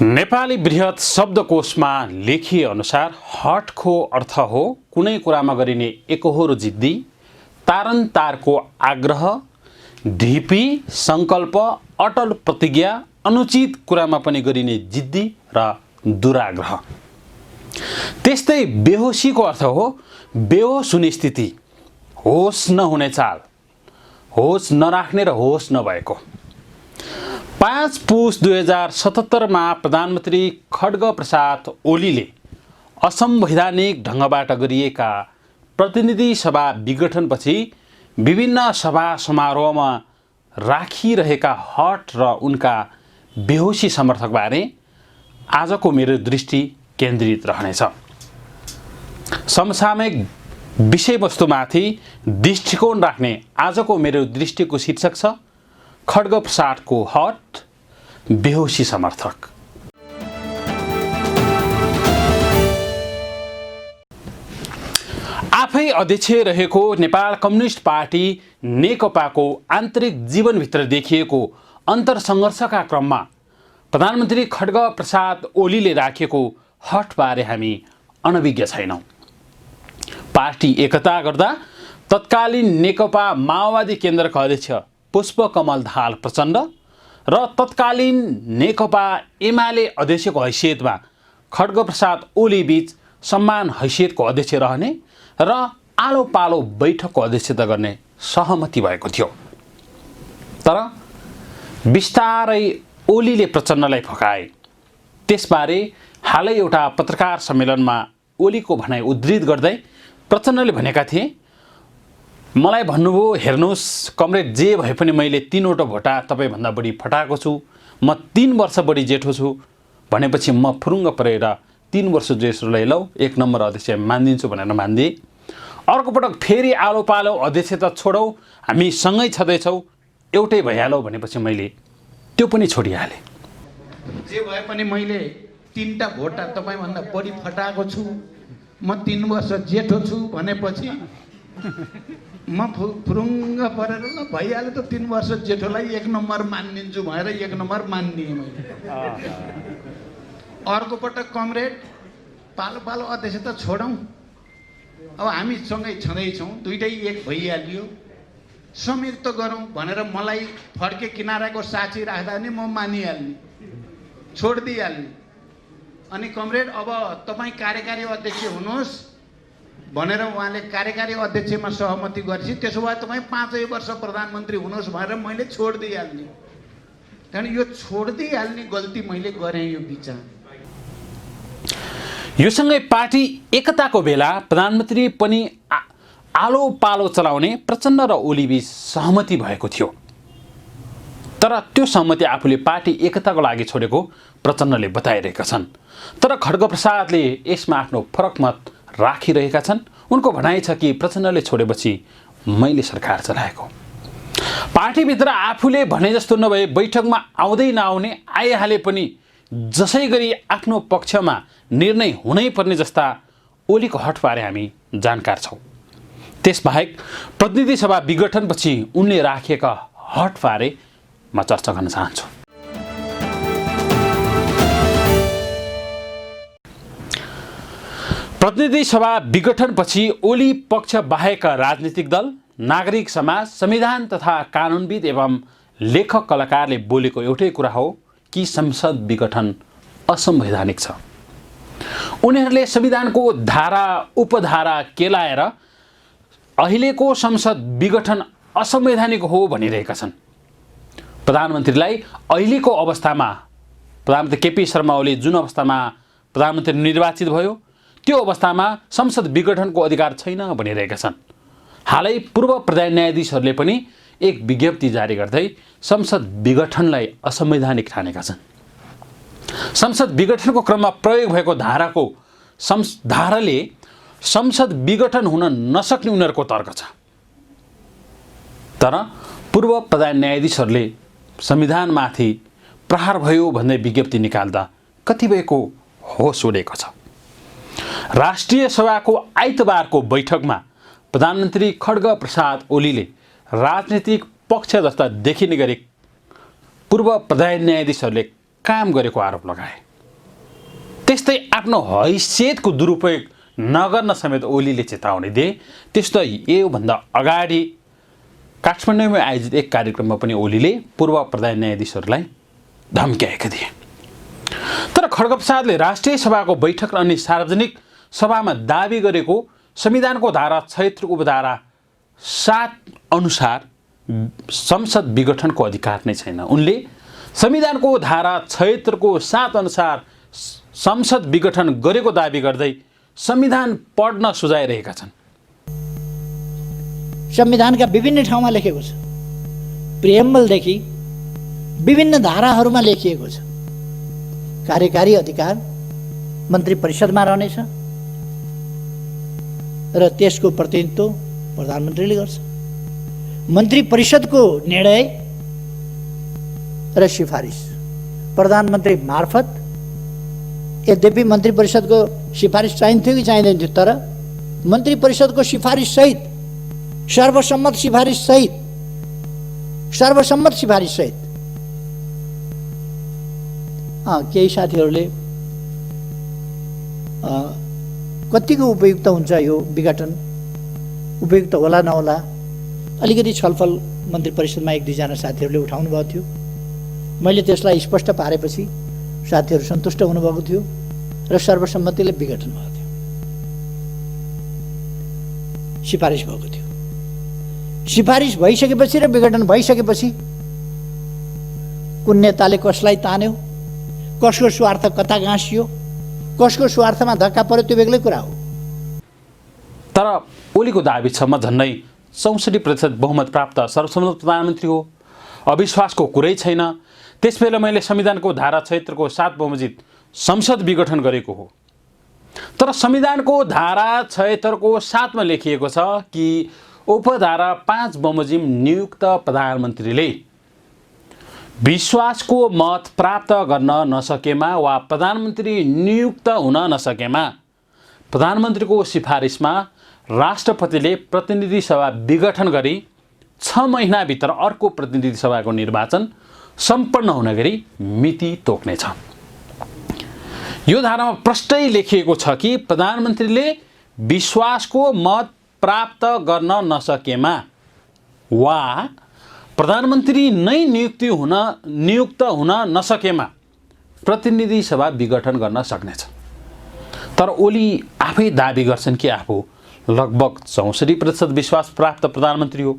नेपाली बृहत शब्दकोशमा लेखिए अनुसार हठको अर्थ हो कुनै कुरामा गरिने एकहोरो जिद्दी, तारनको आग्रह, ढिपी, सङ्कल्प, अटल प्रतिज्ञा, अनुचित कुरामा पनि गरिने जिद्दी र दुराग्रह। त्यस्तै बेहोसीको अर्थ हो बेहोस हुने स्थिति, होस नहुने चाल, होस नराख्ने र होस नभएको। 5 पुस 2077 मा प्रधानमन्त्री खड्ग प्रसाद ओलीले असंवैधानिक ढङ्गबाट गरिएका प्रतिनिधि सभा विघटनपछि विभिन्न सभा समारोहमा राखिरहेका हट र उनका बेहोसी समर्थकबारे आजको मेरो दृष्टि केन्द्रित रहनेछ। समसामयिक विषयवस्तुमाथि दृष्टिकोण राख्ने आजको मेरो दृष्टिको शीर्षक छ खड्ग प्रसादको हट, बेहोसी समर्थक। आफै अध्यक्ष रहेको नेपाल कम्युनिस्ट पार्टी नेकपाको आन्तरिक जीवनभित्र देखिएको अन्तरसङ्घर्षका क्रममा प्रधानमन्त्री खड्ग प्रसाद ओलीले राखेको हटबारे हामी अनभिज्ञ छैनौँ। पार्टी एकता गर्दा तत्कालीन नेकपा माओवादी केन्द्रका अध्यक्ष पुष्पकमल दाहाल प्रचण्ड र तत्कालीन नेकपा एमाले अध्यक्षको हैसियतमा खड्ग प्रसाद ओली बीच सम्मान हैसियतको अध्यक्ष रहने र आलो पालो बैठकको अध्यक्षता गर्ने सहमति भएको थियो। तर बिस्तारै ओलीले प्रचण्डलाई फकाए। त्यसबारे हालै एउटा पत्रकार सम्मेलनमा ओलीको भनाइ उद्धृत गर्दै प्रचण्डले भनेका थिए, मलाई भन्नुभयो हेर्नुहोस् कमरेड, जे भए पनि मैले 3वटा भोटा तपाईँभन्दा बढी फटाएको छु, म 3 वर्ष बढी जेठो छु भनेपछि म फुरुङ्ग परेर 3 वर्ष जेठोलाई लौ 1 नम्बर अध्यक्ष मानिदिन्छु भनेर मानिदिए। अर्को पटक फेरि आलो पालो अध्यक्षता छोडौ, हामी सँगै छँदैछौँ, एउटै भइहालौ भनेपछि मैले त्यो पनि छोडिहालेँ। जे भए पनि मैले 3टा भोटा तपाईँभन्दा बढी फटाएको छु, म 3 वर्ष जेठो छु भनेपछि म फुरुङ्ग परेर ल भइहाल्यो त 3 वर्ष जेठोलाई 1 नम्बर मानिदिन्छु भनेर 1 नम्बर मानिदिएँ मैले। अर्को पटक कमरेड पालो पालो अध्यक्षता छोडौँ, अब हामी सँगै छँदैछौँ, दुइटै एक भइहाल्यो, संयुक्त गरौँ भनेर मलाई फड्के किनाराको साक्षी राख्दा नि म मानिहाल्ने, छोडिदिइहाल्ने। अनि कमरेड अब तपाईँ कार्यकारी अध्यक्ष हुनुहोस् भनेर उहाँले कार्यकारी अध्यक्षमा सहमति गरेपछि त्यसो भए तपाईँ 5 वर्ष प्रधानमन्त्री हुनुहोस् भनेर मैले छोडिदिइहाल्ने। त्यहाँदेखि यो छोडिदिइहाल्ने गल्ती मैले गरेँ यो विचार। यो सँगै पार्टी एकताको बेला प्रधानमन्त्री पनि आलो पालो चलाउने प्रचण्ड र ओलीबीच सहमति भएको थियो। तर त्यो सहमति आफूले पार्टी एकताको लागि छोडेको प्रचण्डले बताइरहेका छन्। तर खड्ग प्रसादले यसमा आफ्नो फरक मत राखिरहेका छन्। उनको भनाइ छ कि प्रचण्डले छोडेपछि मैले सरकार चलाएको। पार्टीभित्र आफूले भने जस्तो नभए बैठकमा आउँदै नआउने, आइहाले पनि जसै गरी आफ्नो पक्षमा निर्णय हुनै पर्ने जस्ता ओलीको हटबारे हामी जानकार छौँ। त्यसबाहेक प्रतिनिधि सभा विघटनपछि उनले राखेका हटबारे म चर्चा गर्न चाहन्छु। प्रतिनिधि सभा विघटनपछि ओली पक्ष बाहेकका राजनीतिक दल, नागरिक समाज, संविधान तथा कानुनविद एवं लेखक कलाकारले बोलेको एउटै कुरा हो कि संसद विघटन असंवैधानिक छ। उनीहरूले संविधानको धारा उपधारा केलाएर अहिलेको संसद विघटन असंवैधानिक हो भनिरहेका छन्। प्रधानमन्त्रीलाई अहिलेको अवस्थामा प्रधानमन्त्री केपी शर्मा ओली जुन अवस्थामा प्रधानमन्त्री निर्वाचित भयो त्यो अवस्थामा संसद विघटनको अधिकार छैन भनिरहेका छन्। हालै पूर्व प्रधान न्यायाधीशहरूले पनि एक विज्ञप्ति जारी गर्दै संसद विघटनलाई असंवैधानिक ठानेका छन्। संसद विघटनको क्रममा प्रयोग भएको धाराले संसद विघटन हुन नसक्ने उनीहरूको तर्क छ। तर पूर्व प्रधान न्यायाधीशहरूले संविधानमाथि प्रहार भयो भन्दै विज्ञप्ति निकाल्दा कतिपयको होस उडेको छ। राष्ट्रिय सभाको आइतबारको बैठकमा प्रधानमन्त्री खड्ग प्रसाद ओलीले राजनीतिक पक्ष जस्ता देखिने गरी पूर्व प्रधान न्यायाधीशहरूले काम गरेको आरोप लगाए। त्यस्तै आफ्नो हैसियतको दुरुपयोग नगर्न समेत ओलीले चेतावनी दिए। त्यस्तै योभन्दा अगाडि काठमाडौँमा आयोजित एक कार्यक्रममा पनि ओलीले पूर्व प्रधान न्यायाधीशहरूलाई धम्क्याएका थिए। तर खड्गप्रसादले राष्ट्रिय सभाको बैठक र अन्य सार्वजनिक सभामा दाबी गरेको संविधानको धारा 76 उपधारा 7 अनुसार संसद विघटनको अधिकार नै छैन। उनले संविधानको धारा 76 को 7 अनुसार संसद विघटन गरेको दाबी गर्दै संविधान पढ्न सुझाइरहेका छन्। संविधानका विभिन्न ठाउँमा लेखेको छ, प्रिएम्बलदेखि विभिन्न धाराहरूमा लेखिएको छ, कार्यकारी अधिकार मन्त्री परिषदमा रहनेछ र त्यसको प्रतिनिधित्व प्रधानमन्त्रीले गर्छ। मन्त्री परिषदको निर्णय र सिफारिस प्रधानमन्त्री मार्फत, यद्यपि मन्त्री परिषदको सिफारिस चाहिन्थ्यो कि चाहिँदैन थियो, तर मन्त्री परिषदको सिफारिस सहित सर्वसम्मत सिफारिस सहित केही साथीहरूले कतिको उपयुक्त हुन्छ यो विघटन, उपयुक्त होला नहोला, अलिकति छलफल मन्त्री परिषदमा 1-2 जना साथीहरूले उठाउनु भएको थियो। मैले त्यसलाई स्पष्ट पारेपछि साथीहरू सन्तुष्ट हुनुभएको थियो र सर्वसम्मतिले विघटन भएको थियो, सिफारिस भएको थियो। सिफारिस भइसकेपछि र विघटन भइसकेपछि कुन नेताले कसलाई तान्यो, कसको स्वार्थ कता गाँसियो, कसको स्वार्थमा धक्का पर्यो, त्यो बेग्लै कुरा हो। तर ओलीको दाबी छ म झन्डै 64% बहुमत प्राप्त सर्वसम्मत प्रधानमन्त्री हो, अविश्वासको कुरै छैन। त्यसबेला मैले संविधानको धारा 76 को 7 बमोजिम संसद विघटन गरेको हो। तर संविधानको धारा 76 को 7 मा लेखिएको छ कि उपधारा 5 बमोजिम नियुक्त प्रधानमन्त्रीले विश्वासको मत प्राप्त गर्न नसकेमा वा प्रधानमन्त्री नियुक्त हुन नसकेमा प्रधानमन्त्रीको सिफारिसमा राष्ट्रपतिले प्रतिनिधि सभा विघटन गरी 6 महिनाभित्र अर्को प्रतिनिधि सभाको निर्वाचन सम्पन्न हुन गरी मिति तोक्नेछ। यो धारामा प्रष्टै लेखिएको छ कि प्रधानमन्त्रीले विश्वासको मत प्राप्त गर्न नसकेमा वा प्रधानमन्त्री नै नियुक्त हुन नसकेमा प्रतिनिधि सभा विघटन गर्न सक्नेछ। तर ओली आफै दाबी गर्छन् कि आफू लगभग 64% विश्वास प्राप्त प्रधानमन्त्री हो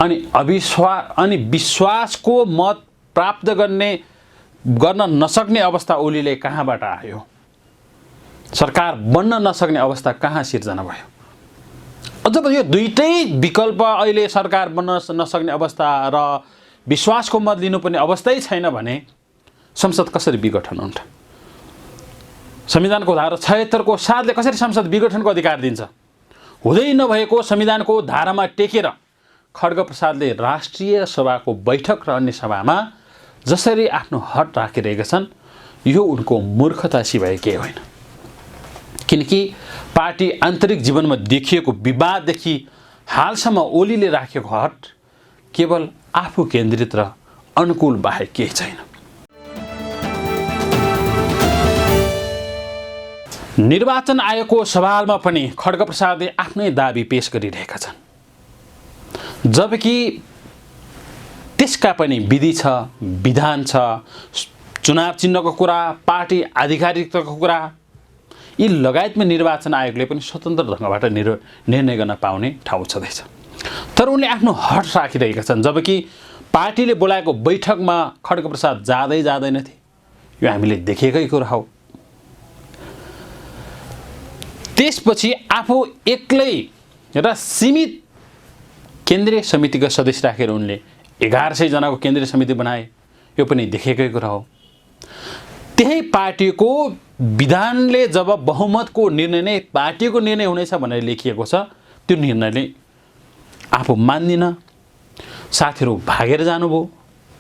अनि विश्वासको मत प्राप्त गर्न नसक्ने अवस्था ओलीले कहाँबाट आयो? सरकार बन्न नसक्ने अवस्था कहाँ सिर्जना भयो? अझ यो दुईटै विकल्प, अहिले सरकार बन्न नसक्ने अवस्था र विश्वासको मत लिनुपर्ने अवस्थै छैन भने संसद कसरी विघटन हुन्छ? संविधानको धारा 76 को 7 ले कसरी संसद विघटनको अधिकार दिन्छ? हुँदै नभएको संविधानको धारामा टेकेर खड्गप्रसादले राष्ट्रिय सभाको बैठक र अन्य सभामा जसरी आफ्नो हट राखिरहेका छन्, यो उनको मूर्खता सिवाय केही होइन। किनकि पार्टी आन्तरिक जीवनमा देखिएको विवाददेखि हालसम्म ओलीले राखेको हट केवल आफू केन्द्रित र अनुकूल बाहेक केही छैन। निर्वाचन आयोगको सवालमा पनि खड्गप्रसादले आफ्नै दाबी पेश गरिरहेका छन्, जबकि त्यसका पनि विधि छ, विधान छ, चुनाव चिन्हको कुरा, पार्टी आधिकारिकताको कुरा, यी लगायतमा निर्वाचन आयोगले पनि स्वतन्त्र ढङ्गबाट निर्णय गर्न पाउने ठाउँ छँदैछ। तर उनले आफ्नो हट राखिरहेका छन्, जबकि पार्टीले बोलाएको बैठकमा खड्गप्रसाद जाँदैनथे। यो हामीले देखेकै कुरा हो। त्यसपछि आफू एक्लै र सीमित केन्द्रीय समितिका सदस्य राखेर उनले 1100 जनाको केन्द्रीय समिति बनाए। यो पनि देखेकै कुरा हो। त्यही पार्टीको विधानले जब बहुमतको निर्णय नै पार्टीको निर्णय हुनेछ भनेर लेखिएको छ, त्यो निर्णयले आफू मान्दिन, साथीहरू भागेर जानुभयो,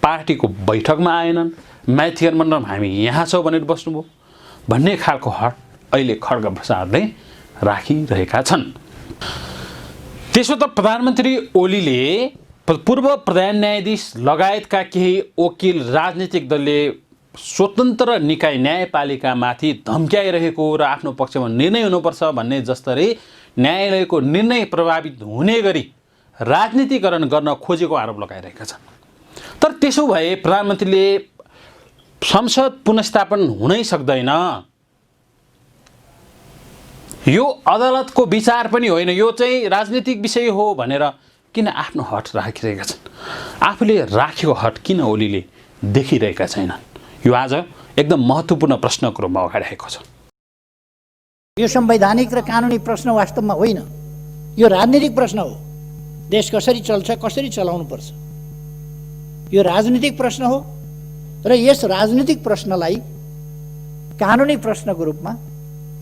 पार्टीको बैठकमा आएनन्, माथिगर मण्डलमा हामी यहाँ छौँ भनेर बस्नुभयो भन्ने खालको हट अहिले खड्गप्रसादले राखिरहेका छन्। त्यसो त प्रधानमन्त्री ओलीले पूर्व प्रधान न्यायाधीश लगायतका केही वकिल, राजनीतिक दलले स्वतन्त्र निकाय न्यायपालिकामाथि धम्क्याइरहेको र आफ्नो पक्षमा निर्णय हुनुपर्छ भन्ने जस्तै न्यायालयको निर्णय प्रभावित हुने गरी राजनीतिकरण गर्न खोजेको आरोप लगाइरहेका छन्। तर त्यसो भए प्रधानमन्त्रीले संसद पुनर्स्थापन हुनै सक्दैन, यो अदालतको विचार पनि होइन, यो चाहिँ राजनीतिक विषय हो भनेर किन आफ्नो हट राखिरहेका छन्? आफूले राखेको हट किन ओलीले देखिरहेका छैनन्? यो आज एकदम महत्त्वपूर्ण प्रश्नको रूपमा अगाडि आएको छ। यो संवैधानिक र कानुनी प्रश्न वास्तवमा होइन, यो राजनीतिक प्रश्न हो। देश कसरी चल्छ, कसरी चलाउनुपर्छ, यो राजनीतिक प्रश्न हो। र यस राजनीतिक प्रश्नलाई कानुनी प्रश्नको रूपमा,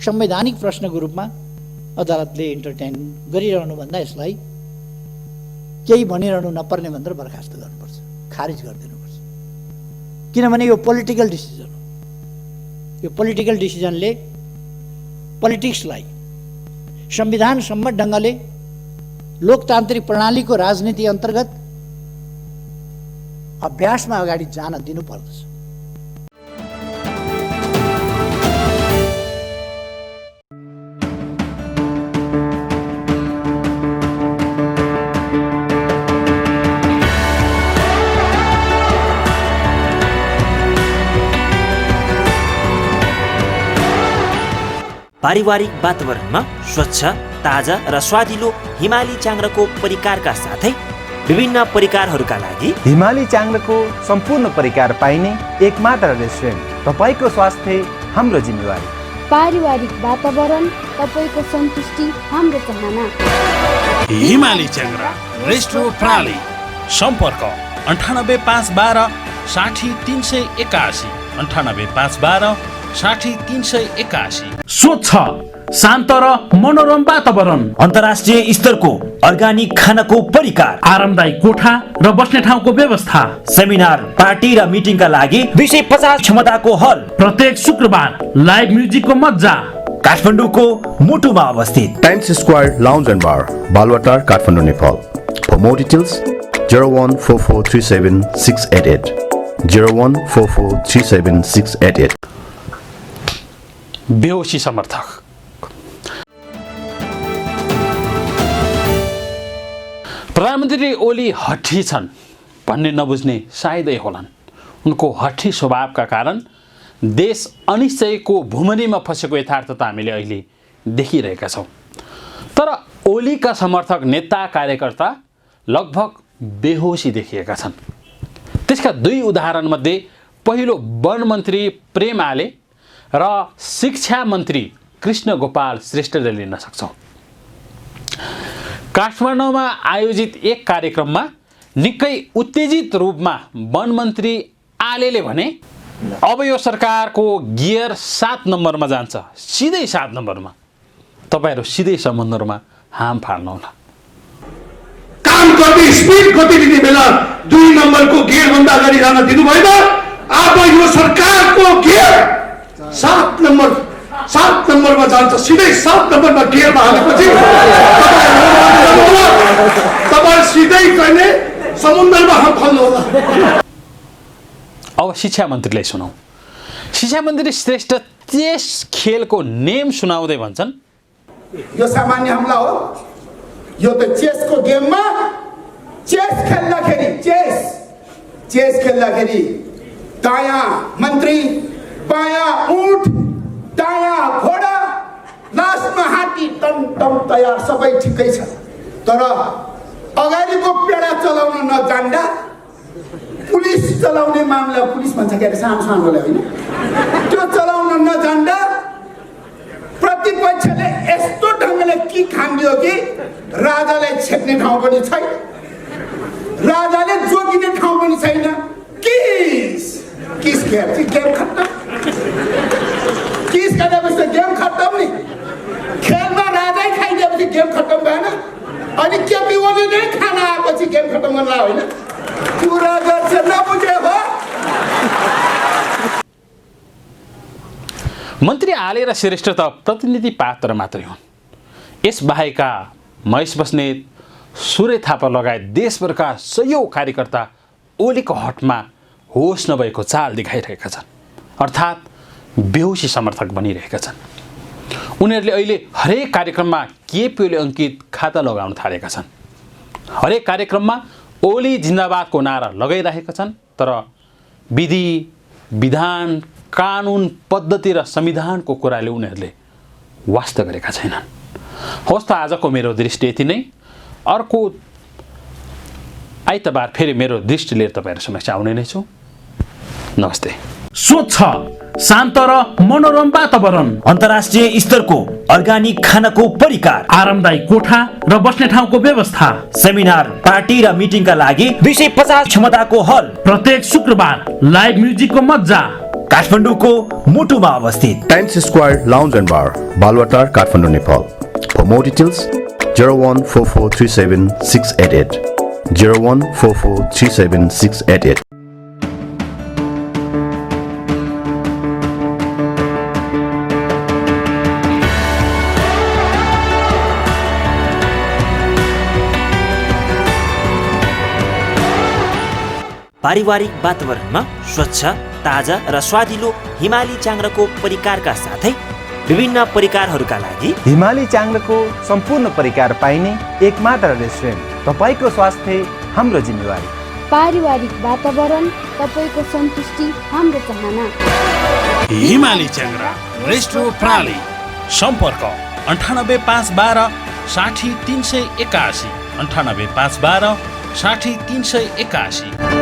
संवैधानिक प्रश्नको रूपमा अदालतले इन्टरटेन गरिरहनुभन्दा यसलाई केही भनिरहनु नपर्ने भनेर बर्खास्त गर्नुपर्छ, खारिज गरिदिनुपर्छ। किनभने यो पोलिटिकल डिसिजन हो। यो पोलिटिकल डिसिजनले पोलिटिक्सलाई संविधानसम्म ढङ्गले लोकतान्त्रिक प्रणालीको राजनीति अन्तर्गत अभ्यासमा अगाडि जान दिनुपर्दछ। पारिवारिक वातावरणमा स्वच्छ, ताजा र स्वादिलो हिमाली चाङ्ग्राको परिकारका साथै विभिन्न परिकारहरूका लागि हिमाली चाङ्ग्राको सम्पूर्ण परिकार पाइने एकमात्र रेस्टुरेन्ट। तपाईँको स्वास्थ्य हाम्रो जिम्मेवारी। पारिवारिक वातावरण, तपाईँको सन्तुष्टि हाम्रो चाहना। हिमाली चाङ्ग्रा रेस्टो प्राली। सम्पर्क 98 512 60 381 98 512 60 381। स्वच्छ, शान्त र मनोरम वातावरण, अन्तर्राष्ट्रिय स्तरको अर्गानिक खानाको परिकार, आरामदायी कोठा र बस्ने ठाउँको व्यवस्था, सेमिनार, पार्टी र मिटिङका लागि 250 क्षमताको हल, प्रत्येक शुक्रबार लाइभ म्युजिकको मज्जा, काठमाडौँको मुटुमा अवस्थित times square lounge and bar, Baluwatar, Kathmandu, Nepal. For more details 0144376688 0144376688। बेहोसी समर्थक। प्रधानमन्त्री ओली हठी छन् भन्ने नबुझ्ने सायदै होलान्। उनको हठी स्वभावका कारण देश अनिश्चयको भुमरीमा फसेको यथार्थता हामीले अहिले देखिरहेका छौँ। तर ओलीका समर्थक नेता कार्यकर्ता लगभग बेहोसी देखिएका छन्। त्यसका दुई उदाहरणमध्ये पहिलो वन मन्त्री प्रेम आले र शिक्षा मन्त्री कृष्ण गोपाल श्रेष्ठले लिन सक्छौँ। काठमाडौँमा आयोजित एक कार्यक्रममा निकै उत्तेजित रूपमा वन मन्त्री आलेले भने अब यो सरकारको गियर 7 नम्बरमा जान्छ, सिधै 7 नम्बरमा। तपाईँहरू सिधै सम्बन्धहरूमा हाम फाल्नुहोला। काम गर्ने स्पिड कति दिने बेला 2 नम्बरको गियरभन्दा अगाडि जान दिनु भएन। अब यो सरकारको गियर 7 नम्बरमा जान्छ, सिधै 7 नम्बरमा गियरमा हालेपछि तपाईँ सिधै गर्ने समुद्रमा हाम फाल्नुहोला। अब शिक्षा मन्त्रीलाई सुनौ। शिक्षा मन्त्री श्रेष्ठ त्यस खेलको नेम सुनाउँदै भन्छन्, यो सामान्य हमला हो। यो त चेसको गेममा चेस खेल्दाखेरि दायाँ मन्त्री, बायाँ ऊँट, दायाँ घोडा, लास्टमा हात्ती, टम तयार, सबै ठिकै छ। तर अगाडिको पेडा चलाउन नजान्दा पुलिस चलाउने मामला, पुलिस भन्छ के अरे सानोलाई होइन, त्यो चलाउन नजान्दा प्रतिपक्षले यस्तो ढङ्गले कि खान्दियो कि राजालाई छेक्ने ठाउँ पनि छैन, राजाले जोगिने ठाउँ पनि छैन। किस खेल्छ, गेम खत्तम। किस गरेपछि गेम खत्तम नि। खेलमा राजै खाइदिएपछि गेम खत्तम भएन। अनि केपी ओली नै खाना आएपछि गेम खत्तम गर्ला होइन। कुरा गर्छ नबुझे हो। मन्त्री आले र श्रेष्ठ त प्रतिनिधि पात्र मात्रै हुन्। यसबाहेकका महेश बस्नेत, सूर्य थापा लगायत देशभरका सयौं कार्यकर्ता ओलीको हटमा होस नभएको चाल देखाइरहेका छन्। अर्थात् बेहोसी समर्थक बनिरहेका छन्। उनीहरूले अहिले हरेक कार्यक्रममा केपी ओली अङ्कित खाता लगाउन थालेका छन्। हरेक कार्यक्रममा ओली जिन्दाबादको नारा लगाइरहेका छन्। तर विधि, विधान, कानुन, पद्धति र संविधानको कुराले उनीहरूले वास्ता गरेका छैनन्। होस् त आजको मेरो दृष्टि यति नै। अर्को आइतबार फेरि मेरो दृष्टि लिएर तपाईँहरू समक्ष आउने नै छु। नमस्ते। स्वच्छ, शान्त र मनोरम वातावरण, अन्तर्राष्ट्रिय स्तरको अर्गानिक खानाको परिकार, आरामदायी कोठा र बस्ने ठाउँको व्यवस्था, सेमिनार, पार्टी र मिटिङका लागि 250 क्षमताको हल, प्रत्येक शुक्रबार लाइभ म्युजिकको मज्जा, काठमाडौँको मुटुमा अवस्थित Times Square Lounge and Bar, Balwatar, Kathmandu, Nepal. For more details, 014437 688, 014437 688. पारिवारिक वातावरणमा स्वच्छ, ताजा र स्वादिलो हिमाली चाङ्ग्राको परिकारका साथै विभिन्न परिकारहरूका लागि हिमाली चाङ्ग्राको सम्पूर्ण परिकार पाइने एकमात्र रेस्टुरेन्ट। तपाईँको स्वास्थ्य हाम्रो जिम्मेवारी। पारिवारिक वातावरण, तपाईँको सन्तुष्टि हाम्रो चाहना। हिमाली च्याङ्ग्रा रेस्ट्रो प्राली। सम्पर्क 98 512 60 381, 98 512 60 381।